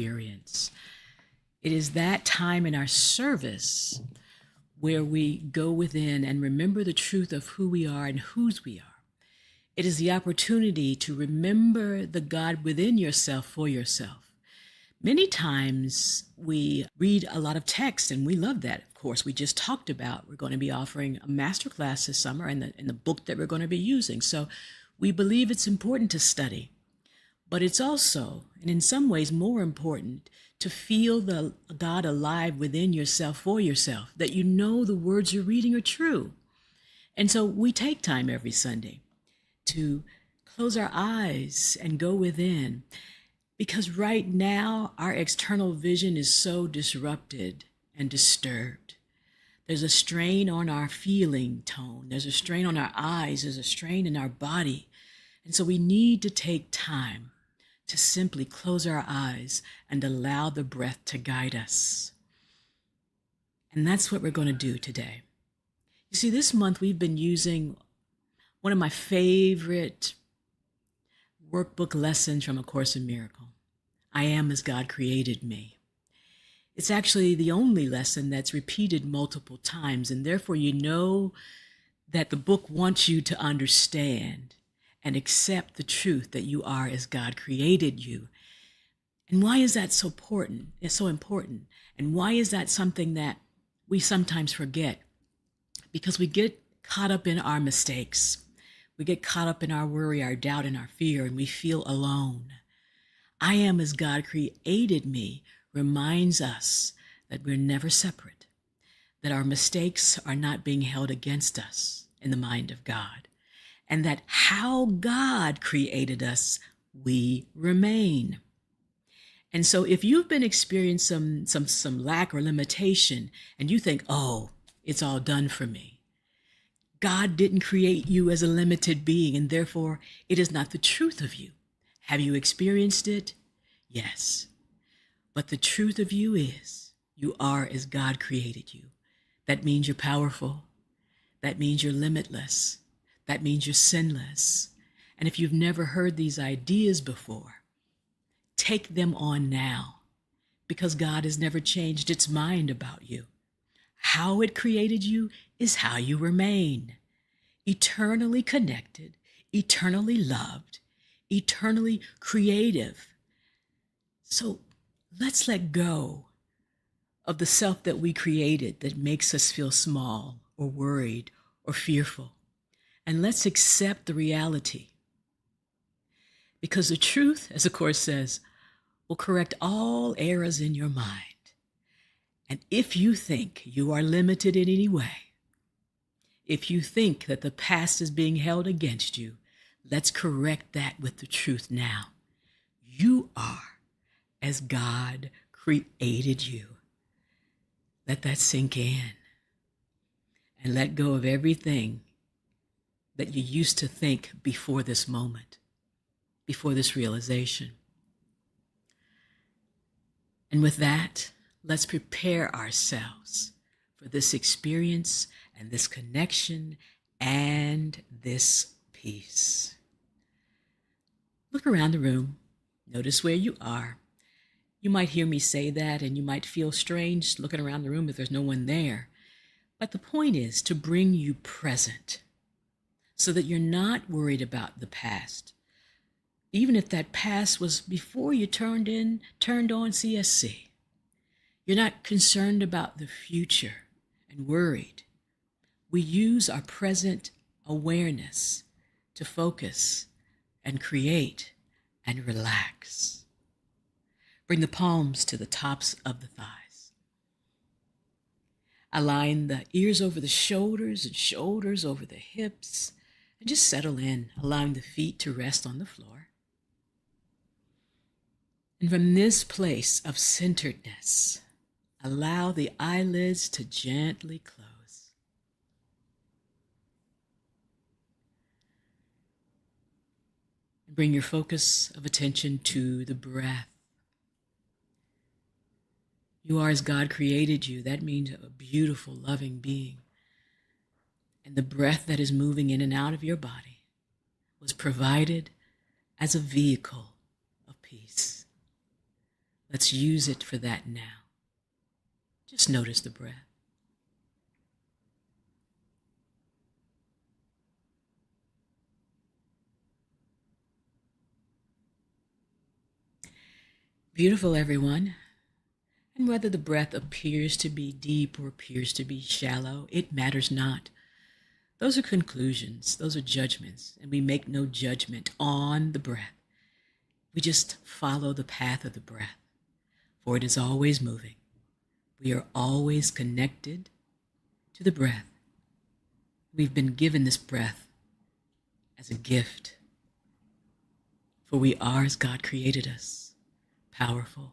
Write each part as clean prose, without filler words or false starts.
experience. It is that time in our service where we go within and remember the truth of who we are and whose we are. It is the opportunity to remember the God within yourself for yourself. Many times we read a lot of text, and we love that. Of course, we just talked about we're going to be offering a masterclass this summer in the book that we're going to be using. So we believe it's important to study, but it's also, and in some ways more important, to feel the God alive within yourself for yourself, that you know the words you're reading are true. And so we take time every Sunday to close our eyes and go within, because right now our external vision is so disrupted and disturbed. There's a strain on our feeling tone. There's a strain on our eyes. There's a strain in our body. And so we need to take time to simply close our eyes and allow the breath to guide us. And that's what we're going to do today. You see, this month we've been using one of my favorite workbook lessons from A Course in Miracles. I am as God created me. It's actually the only lesson that's repeated multiple times, and therefore you know that the book wants you to understand and accept the truth that you are as God created you. And why is that so important? It's so important. And why is that something that we sometimes forget? Because we get caught up in our mistakes. We get caught up in our worry, our doubt, and our fear, and we feel alone. I am as God created me reminds us that we're never separate, that our mistakes are not being held against us in the mind of God, and that how God created us, we remain. And so if you've been experiencing some lack or limitation, and you think, oh, it's all done for me, God didn't create you as a limited being, and therefore it is not the truth of you. Have you experienced it? Yes. But the truth of you is you are as God created you. That means you're powerful. That means you're limitless. That means you're sinless. And if you've never heard these ideas before, take them on now, because God has never changed its mind about you. How it created you is how you remain. Eternally connected, eternally loved, eternally creative. So let's let go of the self that we created that makes us feel small or worried or fearful. And let's accept the reality. Because the truth, as the Course says, will correct all errors in your mind. And if you think you are limited in any way, if you think that the past is being held against you, let's correct that with the truth now. You are as God created you. Let that sink in. And let go of everything that you used to think before this moment, before this realization. And with that, let's prepare ourselves for this experience and this connection and this peace. Look around the room. Notice where you are. You might hear me say that, and you might feel strange looking around the room if there's no one there. But the point is to bring you present so that you're not worried about the past. Even if that past was before you turned on CSC. You're not concerned about the future and worried. We use our present awareness to focus and create and relax. Bring the palms to the tops of the thighs. Align the ears over the shoulders and shoulders over the hips, and just settle in, allowing the feet to rest on the floor. And from this place of centeredness, allow the eyelids to gently close. Bring your focus of attention to the breath. You are as God created you. That means a beautiful, loving being. And the breath that is moving in and out of your body was provided as a vehicle of peace. Let's use it for that now. Just notice the breath. Beautiful, everyone. And whether the breath appears to be deep or appears to be shallow, it matters not. Those are conclusions, those are judgments, and we make no judgment on the breath. We just follow the path of the breath, for it is always moving. We are always connected to the breath. We've been given this breath as a gift, for we are as God created us, powerful,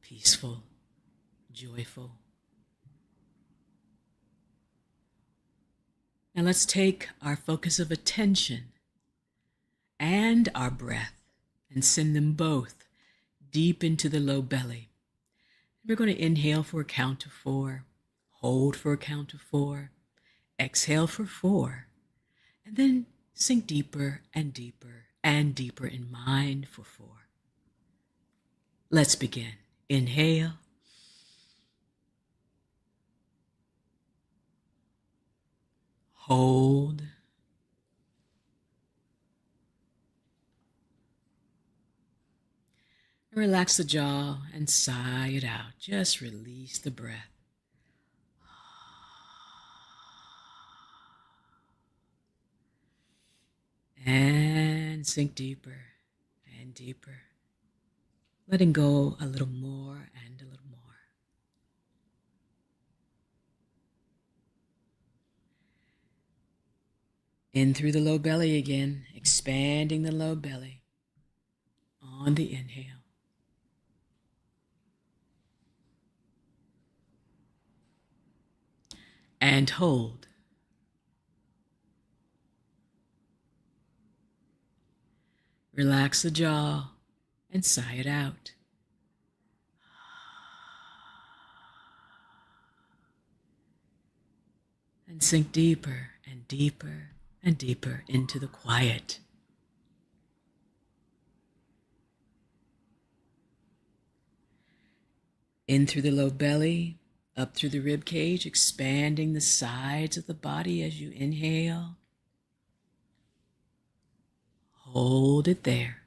peaceful, joyful. Now let's take our focus of attention and our breath and send them both deep into the low belly. We're going to inhale for a count of 4, hold for a count of 4, exhale for 4, and then sink deeper and deeper and deeper in mind for 4. Let's begin. Inhale. Hold. Relax the jaw and sigh it out. Just release the breath. And sink deeper and deeper. Letting go a little more and a little more. In through the low belly again, expanding the low belly on the inhale. And hold. Relax the jaw and sigh it out. And sink deeper and deeper and deeper into the quiet. In through the low belly, up through the rib cage, expanding the sides of the body as you inhale. Hold it there.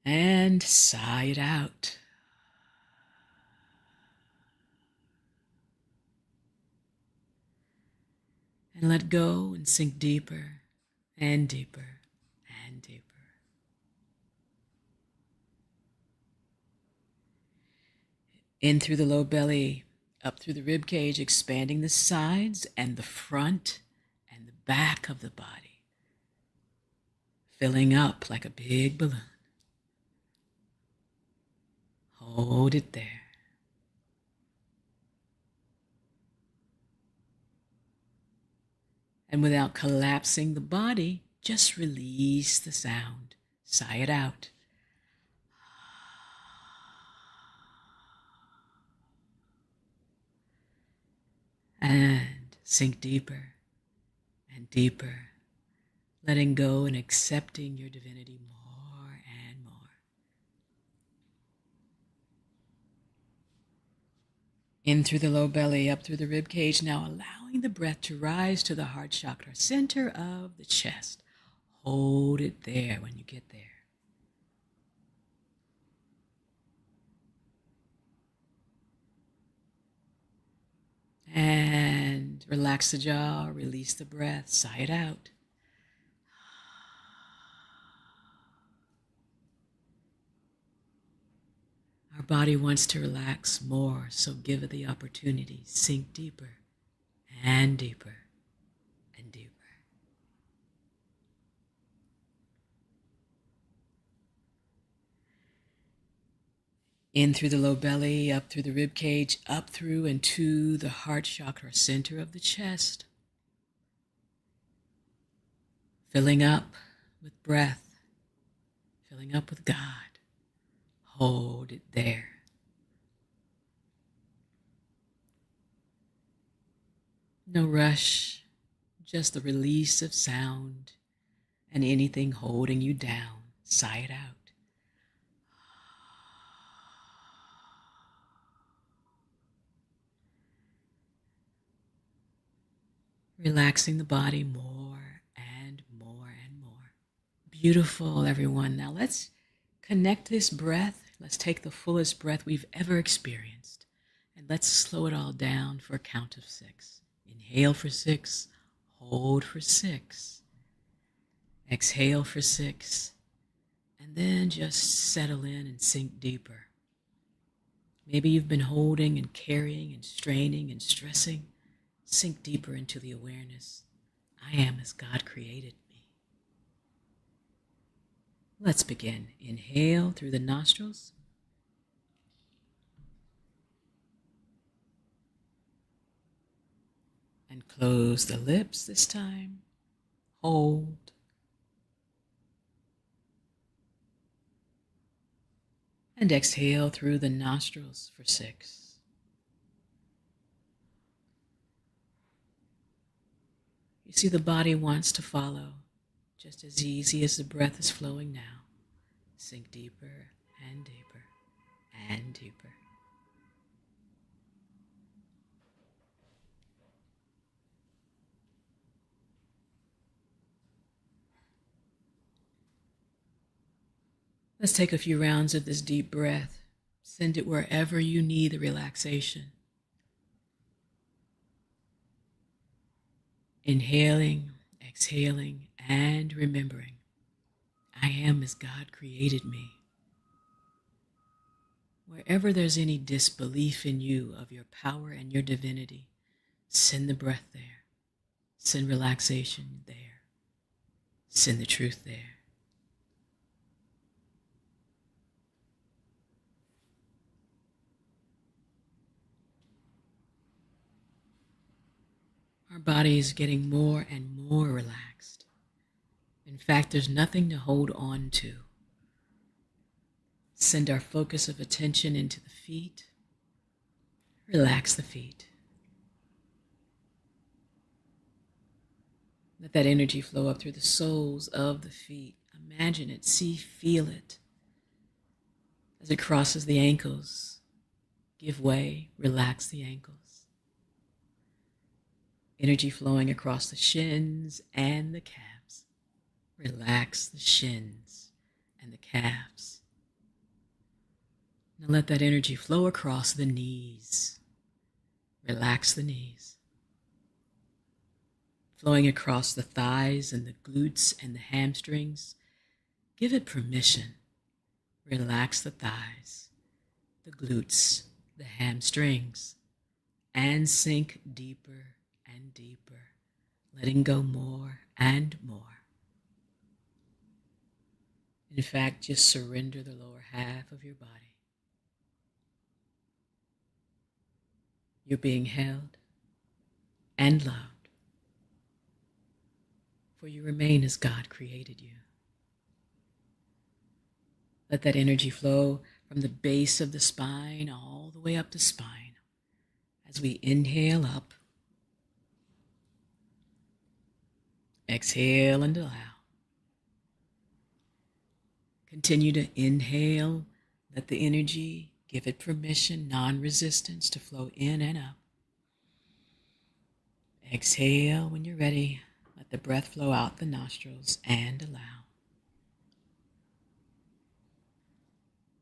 And sigh it out. And let go and sink deeper and deeper and deeper. In through the low belly, up through the rib cage, expanding the sides and the front and the back of the body. Filling up like a big balloon. Hold it there. And without collapsing the body, just release the sound. Sigh it out. And sink deeper and deeper, letting go and accepting your divinity more and more. In through the low belly, up through the rib cage, now allowing the breath to rise to the heart chakra, center of the chest. Hold it there when you get there. And relax the jaw, release the breath, sigh it out. Our body wants to relax more, so give it the opportunity. Sink deeper and deeper and deeper. In through the low belly, up through the rib cage, up through and to the heart chakra, center of the chest. Filling up with breath, filling up with God. Hold it there. No rush, just the release of sound and anything holding you down, sigh it out. Relaxing the body more and more and more. Beautiful, everyone. Now let's connect this breath. Let's take the fullest breath we've ever experienced. And let's slow it all down for a count of 6. Inhale for 6. Hold for 6. Exhale for 6. And then just settle in and sink deeper. Maybe you've been holding and carrying and straining and stressing. Sink deeper into the awareness. I am as God created me. Let's begin. Inhale through the nostrils. And close the lips this time. Hold. And exhale through the nostrils for 6. You see, the body wants to follow, just as easy as the breath is flowing now. Sink deeper and deeper and deeper. Let's take a few rounds of this deep breath. Send it wherever you need the relaxation. Inhaling, exhaling, and remembering, I am as God created me. Wherever there's any disbelief in you of your power and your divinity, send the breath there. Send relaxation there. Send the truth there. Our body is getting more and more relaxed. In fact, there's nothing to hold on to. Send our focus of attention into the feet. Relax the feet. Let that energy flow up through the soles of the feet. Imagine it, see, feel it. As it crosses the ankles, give way, relax the ankles. Energy flowing across the shins and the calves. Relax the shins and the calves. Now let that energy flow across the knees. Relax the knees. Flowing across the thighs and the glutes and the hamstrings. Give it permission. Relax the thighs, the glutes, the hamstrings, and sink deeper and deeper, letting go more and more. In fact, just surrender the lower half of your body. You're being held and loved, for you remain as God created you. Let that energy flow from the base of the spine all the way up the spine as we inhale up. Exhale and allow. Continue to inhale. Let the energy, give it permission, non-resistance to flow in and up. Exhale when you're ready. Let the breath flow out the nostrils and allow.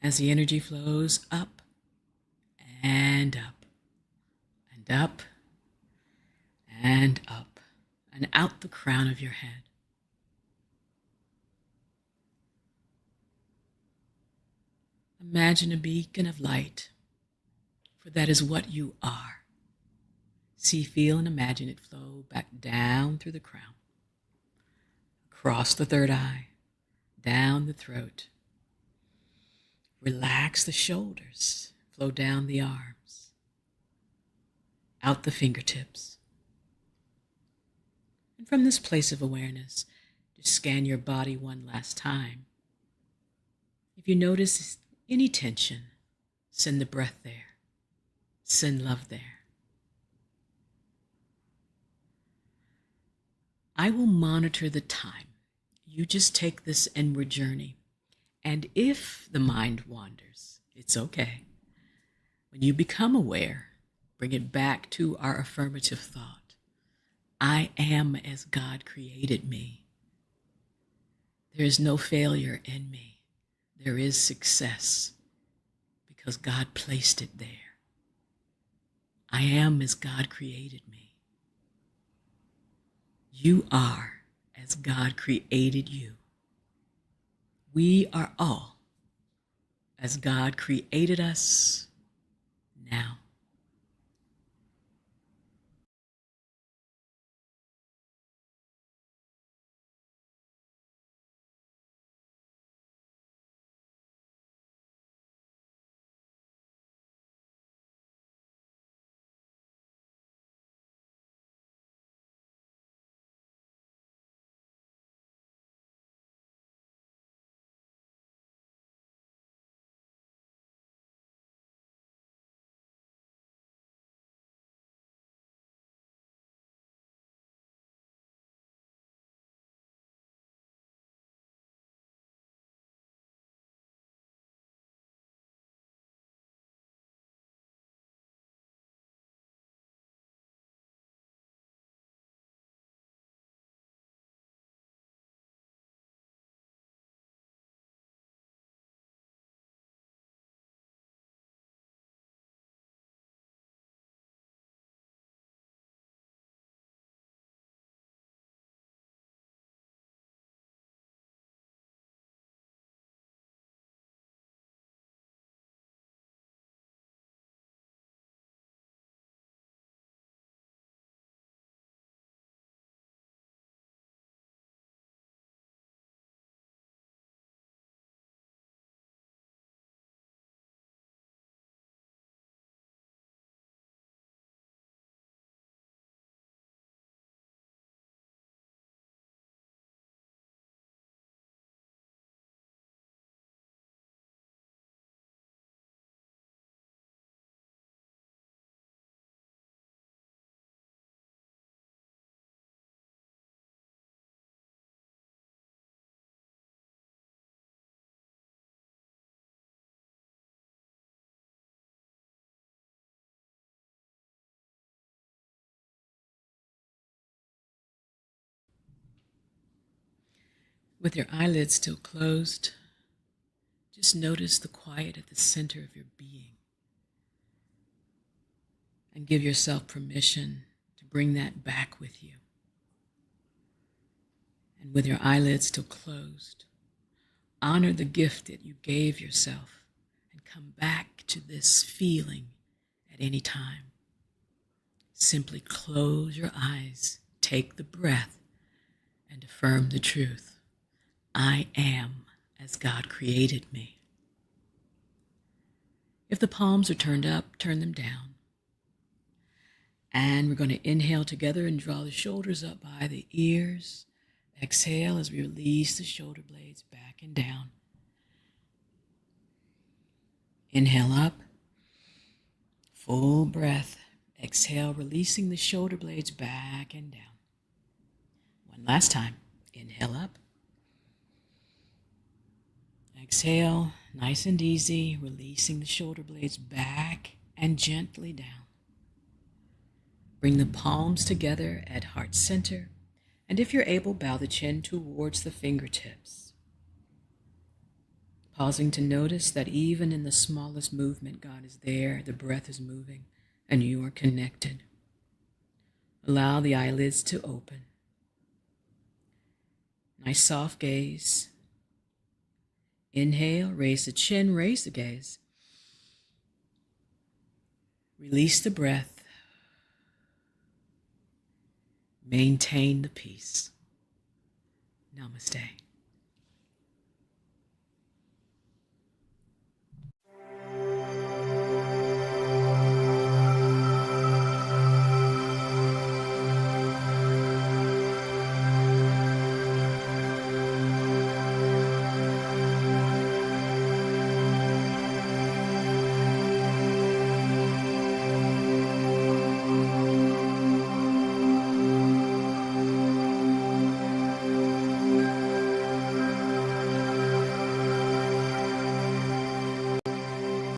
As the energy flows up and up and up and up and out the crown of your head. Imagine a beacon of light, for that is what you are. See, feel, and imagine it flow back down through the crown, across the third eye, down the throat. Relax the shoulders, flow down the arms, out the fingertips. And from this place of awareness, just scan your body one last time. If you notice any tension, send the breath there. Send love there. I will monitor the time. you just take this inward journey. And if the mind wanders, it's okay. When you become aware, bring it back to our affirmative thought. I am as God created me. There is no failure in me. There is success because God placed it there. I am as God created me. You are as God created you. We are all as God created us now. With your eyelids still closed, just notice the quiet at the center of your being and give yourself permission to bring that back with you. And with your eyelids still closed, honor the gift that you gave yourself and come back to this feeling at any time. Simply close your eyes, take the breath, and affirm the truth. I am as God created me. If the palms are turned up, turn them down. And we're going to inhale together and draw the shoulders up by the ears. Exhale as we release the shoulder blades back and down. Inhale up, full breath. Exhale, releasing the shoulder blades back and down. One last time. Inhale up. Exhale, nice and easy, releasing the shoulder blades back and gently down. Bring the palms together at heart center, and if you're able, bow the chin towards the fingertips. Pausing to notice that even in the smallest movement, God is there, the breath is moving, and you are connected. Allow the eyelids to open. Nice soft gaze. Inhale, raise the chin, raise the gaze. Release the breath. Maintain the peace. Namaste.